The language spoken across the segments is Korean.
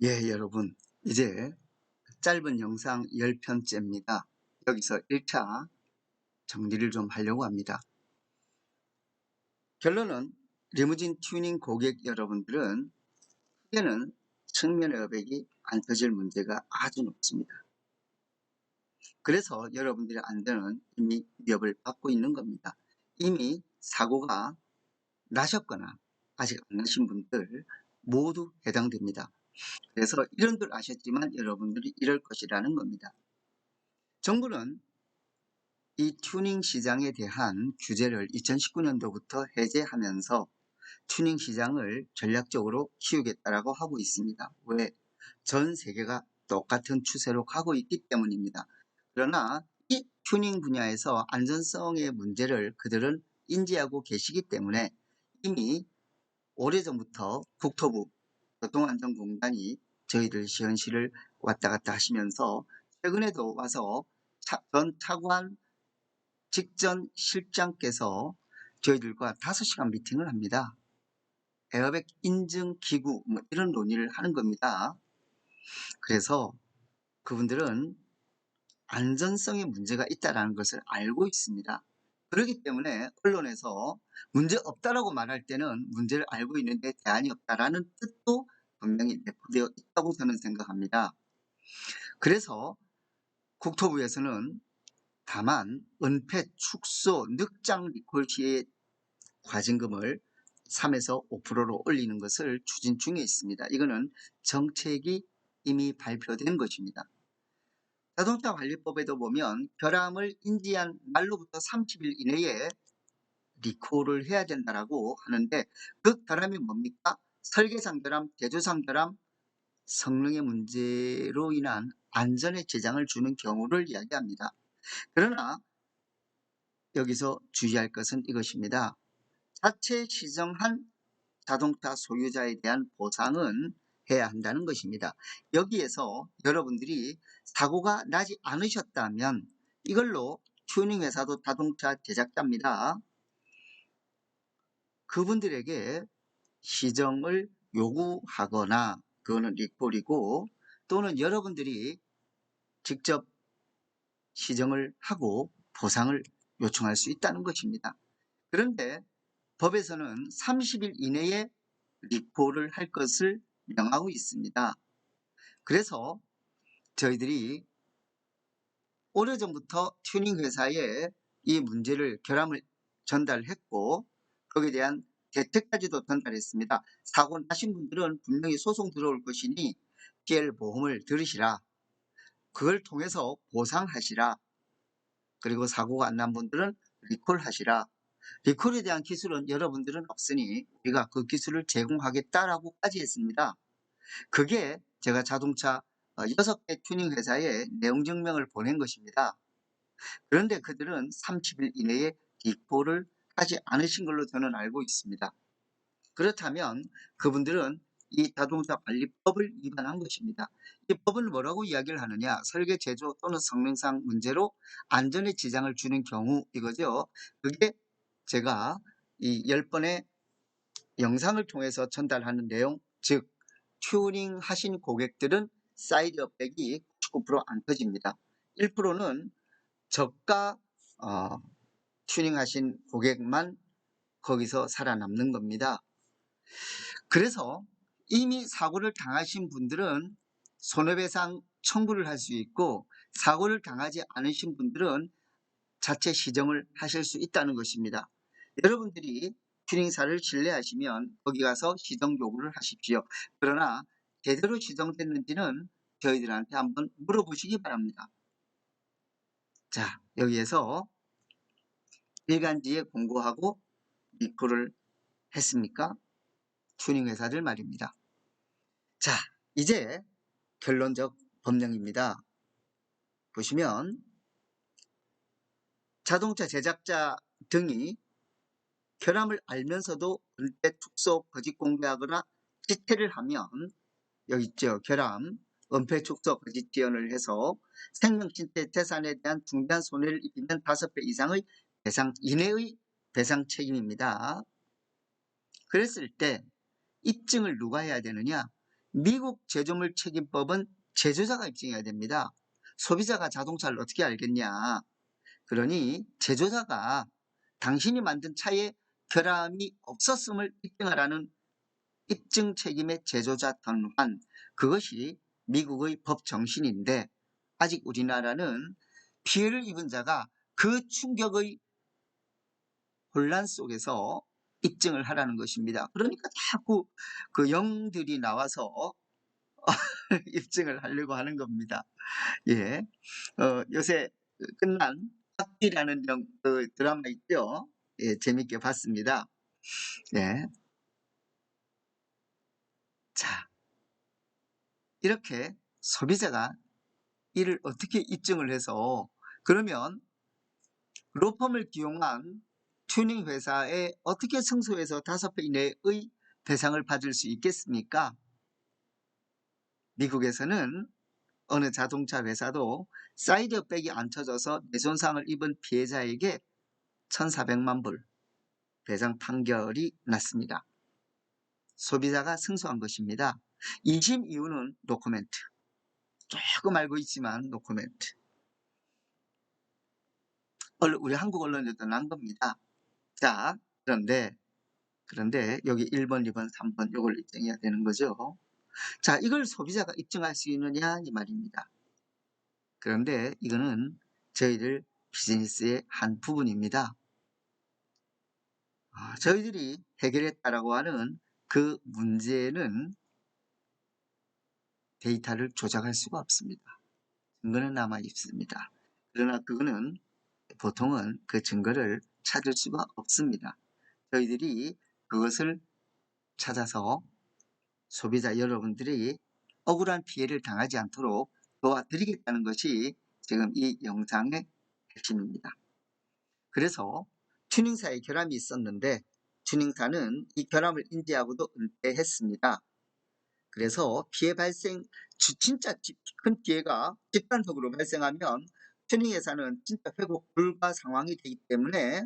예, 여러분. 이제 짧은 영상 10편째입니다. 여기서 1차 정리를 좀 하려고 합니다. 결론은 리무진 튜닝 고객 여러분들은 크게는 측면 에어백이 안 터질 문제가 아주 높습니다. 그래서 여러분들의 안전은 이미 위협을 받고 있는 겁니다. 이미 사고가 나셨거나 아직 안 나신 분들 모두 해당됩니다. 그래서 이런들 아셨지만 여러분들이 이럴 것이라는 겁니다. 정부는 이 튜닝 시장에 대한 규제를 2019년도부터 해제하면서 튜닝 시장을 전략적으로 키우겠다라고 하고 있습니다. 왜? 전 세계가 똑같은 추세로 가고 있기 때문입니다. 그러나 이 튜닝 분야에서 안전성의 문제를 그들은 인지하고 계시기 때문에 이미 오래전부터 국토부 교통안전공단이 저희들 시연실을 왔다 갔다 하시면서 최근에도 와서 전 차관 직전 실장께서 저희들과 5시간 미팅을 합니다. 에어백 인증 기구 이런 논의를 하는 겁니다. 그래서 그분들은 안전성에 문제가 있다는 것을 알고 있습니다. 그렇기 때문에 언론에서 문제 없다라고 말할 때는 문제를 알고 있는데 대안이 없다라는 뜻도 분명히 내포되어 있다고 저는 생각합니다. 그래서 국토부에서는 다만 은폐, 축소, 늑장 리콜 시에 과징금을 3에서 5%로 올리는 것을 추진 중에 있습니다. 이거는 정책이 이미 발표된 것입니다. 자동차관리법에도 보면 결함을 인지한 날로부터 30일 이내에 리콜을 해야 된다고 하는데 그 결함이 뭡니까? 설계상 결함, 제조상 결함, 성능의 문제로 인한 안전에 지장을 주는 경우를 이야기합니다. 그러나 여기서 주의할 것은 이것입니다. 자체 시정한 자동차 소유자에 대한 보상은 해야 한다는 것입니다. 여기에서 여러분들이 사고가 나지 않으셨다면 이걸로 튜닝 회사도 자동차 제작자입니다. 그분들에게 시정을 요구하거나 그거는 리콜이고 또는 여러분들이 직접 시정을 하고 보상을 요청할 수 있다는 것입니다. 그런데 법에서는 30일 이내에 리콜을 할 것을 명하고 있습니다. 그래서 저희들이 오래전부터 튜닝 회사에 이 문제를 결함을 전달했고 거기에 대한 대책까지도 전달했습니다. 사고 나신 분들은 분명히 소송 들어올 것이니 PL 보험을 들으시라. 그걸 통해서 보상하시라. 그리고 사고가 안 난 분들은 리콜하시라. 리콜에 대한 기술은 여러분들은 없으니 우리가 그 기술을 제공하겠다라고까지 했습니다. 그게 제가 자동차 6개 튜닝 회사에 내용 증명을 보낸 것입니다. 그런데 그들은 30일 이내에 리콜을 하지 않으신 걸로 저는 알고 있습니다. 그렇다면 그분들은 이 자동차 관리법을 위반한 것입니다. 이 법은 뭐라고 이야기를 하느냐? 설계 제조 또는 성능상 문제로 안전에 지장을 주는 경우 이거죠. 그게 제가 이 10번의 영상을 통해서 전달하는 내용, 즉 튜닝 하신 고객들은 사이드 업백이 99%안 터집니다. 1%는 저가 튜닝 하신 고객만 거기서 살아남는 겁니다. 그래서 이미 사고를 당하신 분들은 손해배상 청구를 할 수 있고 사고를 당하지 않으신 분들은 자체 시정을 하실 수 있다는 것입니다. 여러분들이 튜닝사를 신뢰하시면 거기 가서 시정 요구를 하십시오. 그러나 제대로 시정됐는지는 저희들한테 한번 물어보시기 바랍니다. 자, 여기에서 일간지에 공고하고 리콜을 했습니까? 튜닝 회사들 말입니다. 자, 이제 결론적 법령입니다. 보시면 자동차 제작자 등이 결함을 알면서도 은폐, 축소, 거짓 공개하거나 지태를 하면 여기 있죠. 결함, 은폐, 축소, 거짓 지연을 해서 생명, 신체, 재산에 대한 중대한 손해를 입히는 5배 이상의 배상 이내의 배상 책임입니다. 그랬을 때 입증을 누가 해야 되느냐? 미국 제조물 책임법은 제조자가 입증해야 됩니다. 소비자가 자동차를 어떻게 알겠냐. 그러니 제조자가 당신이 만든 차에 결함이 없었음을 입증하라는 입증 책임의 제조자 등한, 그것이 미국의 법 정신인데, 아직 우리나라는 피해를 입은 자가 그 충격의 혼란 속에서 입증을 하라는 것입니다. 그러니까 자꾸 그 영들이 나와서 입증을 하려고 하는 겁니다. 예. 요새 끝난 악귀라는 그 드라마 있죠? 예, 재밌게 봤습니다. 예. 자, 이렇게 소비자가 이를 어떻게 입증을 해서, 그러면 로펌을 기용한 튜닝 회사에 어떻게 승소해서 5배 이내의 배상을 받을 수 있겠습니까? 미국에서는 어느 자동차 회사도 사이드백이 안 쳐져서 뇌손상을 입은 피해자에게 1,400만 불 배상 판결이 났습니다. 소비자가 승소한 것입니다. 2심 이유는 노코멘트. 조금 알고 있지만 노코멘트. 우리 한국 언론에도 난 겁니다. 자, 그런데 여기 1번, 2번, 3번 이걸 입증해야 되는 거죠. 자, 이걸 소비자가 입증할 수 있느냐 이 말입니다. 그런데 이거는 저희들 비즈니스의 한 부분입니다. 저희들이 해결했다라고 하는 그 문제는 데이터를 조작할 수가 없습니다. 증거는 남아 있습니다. 그러나 그거는 보통은 그 증거를 찾을 수가 없습니다. 저희들이 그것을 찾아서 소비자 여러분들이 억울한 피해를 당하지 않도록 도와드리겠다는 것이 지금 이 영상의 핵심입니다. 그래서 튜닝사에 결함이 있었는데 튜닝사는 이 결함을 인지하고도 은폐했습니다. 그래서 피해 발생, 진짜 큰 피해가 집단적으로 발생하면 튜닝회사는 진짜 회복 불가 상황이 되기 때문에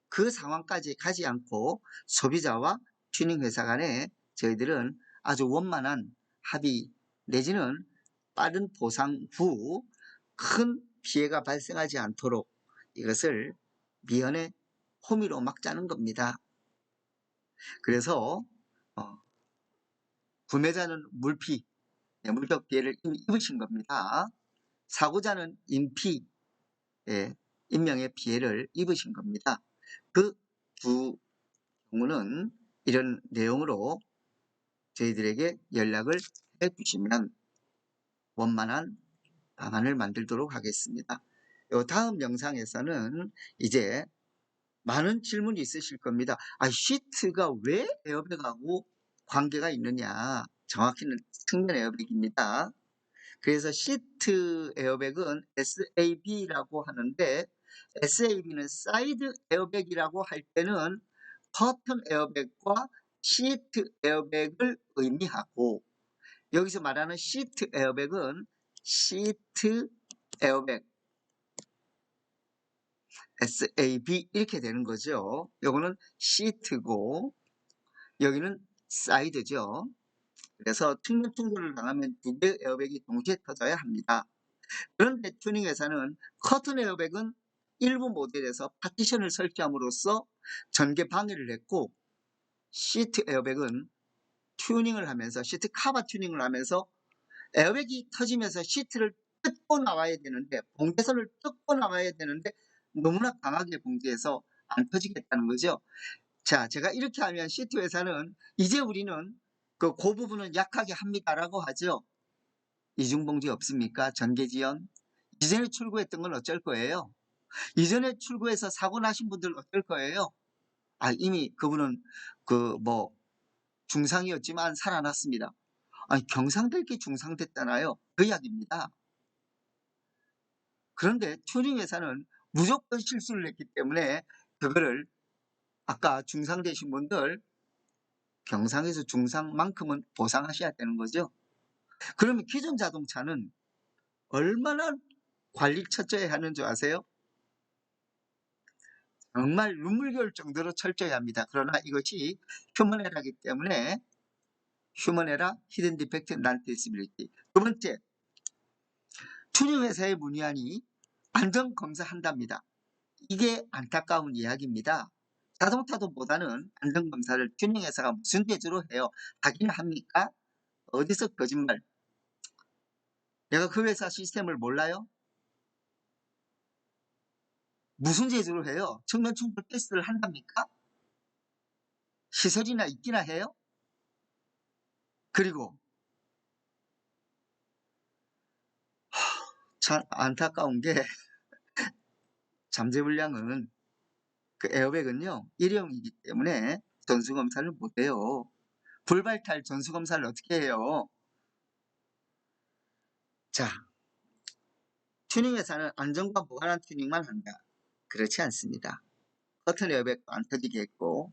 그 상황까지 가지 않고 소비자와 튜닝회사 간에 저희들은 아주 원만한 합의 내지는 빠른 보상 후 큰 피해가 발생하지 않도록 이것을 미연에 호미로 막자는 겁니다. 그래서 구매자는 물피, 물적 피해를 이미 입으신 겁니다. 사고자는 인피, 인명의 피해를 입으신 겁니다. 그 두 경우는 이런 내용으로 저희들에게 연락을 해 주시면 원만한 방안을 만들도록 하겠습니다. 다음 영상에서는 이제 많은 질문이 있으실 겁니다. 시트가 왜 에어백하고 관계가 있느냐? 정확히는 측면 에어백입니다. 그래서 시트 에어백은 SAB라고 하는데 SAB는 사이드 에어백이라고 할 때는 커튼 에어백과 시트 에어백을 의미하고, 여기서 말하는 시트 에어백은 시트 에어백 SAB 이렇게 되는 거죠. 요거는 시트고 여기는 사이드죠. 그래서 측면 충돌을 당하면 두 개의 에어백이 동시에 터져야 합니다. 그런데 튜닝 회사는 커튼 에어백은 일부 모델에서 파티션을 설치함으로써 전개 방해를 했고, 시트 에어백은 튜닝을 하면서 시트 카바 튜닝을 하면서 에어백이 터지면서 시트를 뜯고 나와야 되는데, 봉제선을 뜯고 나와야 되는데 너무나 강하게 봉제해서 안 터지겠다는 거죠. 자, 제가 이렇게 하면 시트 회사는 이제 우리는 그 부분은 약하게 합니다라고 하죠. 이중봉지 없습니까? 전개지연. 이전에 출고했던 건 어쩔 거예요? 이전에 출고해서 사고 나신 분들 어떨 거예요? 이미 그분은 중상이었지만 살아났습니다. 경상될 게 중상됐잖아요. 그 이야기입니다. 그런데 튜닝 회사는 무조건 실수를 했기 때문에 그거를 아까 중상되신 분들 경상에서 중상만큼은 보상하셔야 되는 거죠. 그러면 기존 자동차는 얼마나 관리 철저히 하는 줄 아세요? 정말 눈물겨울 정도로 철저히 합니다. 그러나 이것이 휴먼에라기 때문에 휴먼 에러, 히든 디펙트, non traceability. 두 번째, 튜닝 회사의 문의안이 안전 검사한답니다. 이게 안타까운 이야기입니다. 자동차도보다는 안전 검사를 튜닝 회사가 무슨 재주로 해요? 하긴 합니까? 어디서 거짓말? 내가 그 회사 시스템을 몰라요? 무슨 재주로 해요? 측면 충돌 테스트를 한답니까? 시설이나 있기나 해요? 그리고 참 안타까운 게 잠재불량은 그 에어백은요 일회용이기 때문에 전수검사를 못해요. 불발탈 전수검사를 어떻게 해요? 자, 튜닝 회사는 안전과 무관한 튜닝만 한다. 그렇지 않습니다. 커튼 에어백도 안 터지게 했고,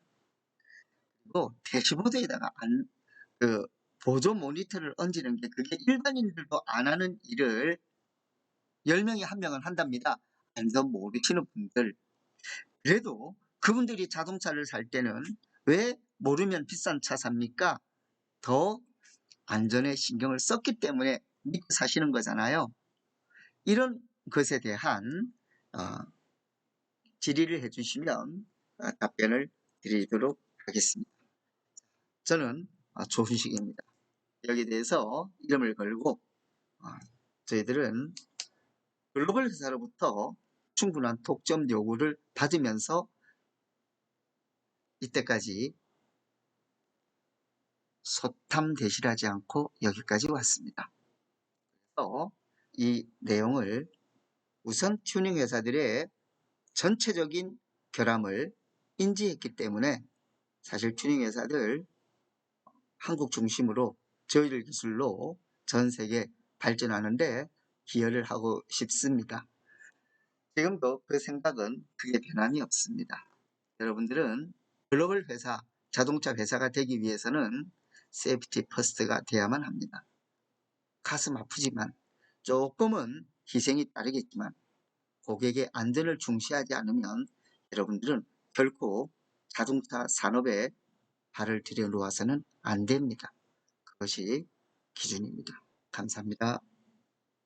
또 대시보드에다가 그 보조 모니터를 얹는 게 그게 일반인들도 안 하는 일을 10명에 1명은 한답니다. 안전 모르시는 분들. 그래도 그분들이 자동차를 살 때는 왜 모르면 비싼 차 삽니까? 더 안전에 신경을 썼기 때문에 믿고 사시는 거잖아요. 이런 것에 대한 질의를 해주시면 답변을 드리도록 하겠습니다. 저는 조훈식입니다. 여기에 대해서 이름을 걸고 저희들은 글로벌 회사로부터 충분한 독점 요구를 받으면서 이때까지 소탐대실하지 않고 여기까지 왔습니다. 그래서 이 내용을 우선 튜닝 회사들의 전체적인 결함을 인지했기 때문에 사실 튜닝 회사들 한국 중심으로 저희들 기술로 전 세계 발전하는데 기여를 하고 싶습니다. 지금도 그 생각은 크게 변함이 없습니다. 여러분들은 글로벌 회사, 자동차 회사가 되기 위해서는 세이프티 퍼스트가 돼야만 합니다. 가슴 아프지만 조금은 희생이 따르겠지만 고객의 안전을 중시하지 않으면 여러분들은 결코 자동차 산업에 발을 들여놓아서는 안 됩니다. 그것이 기준입니다. 감사합니다.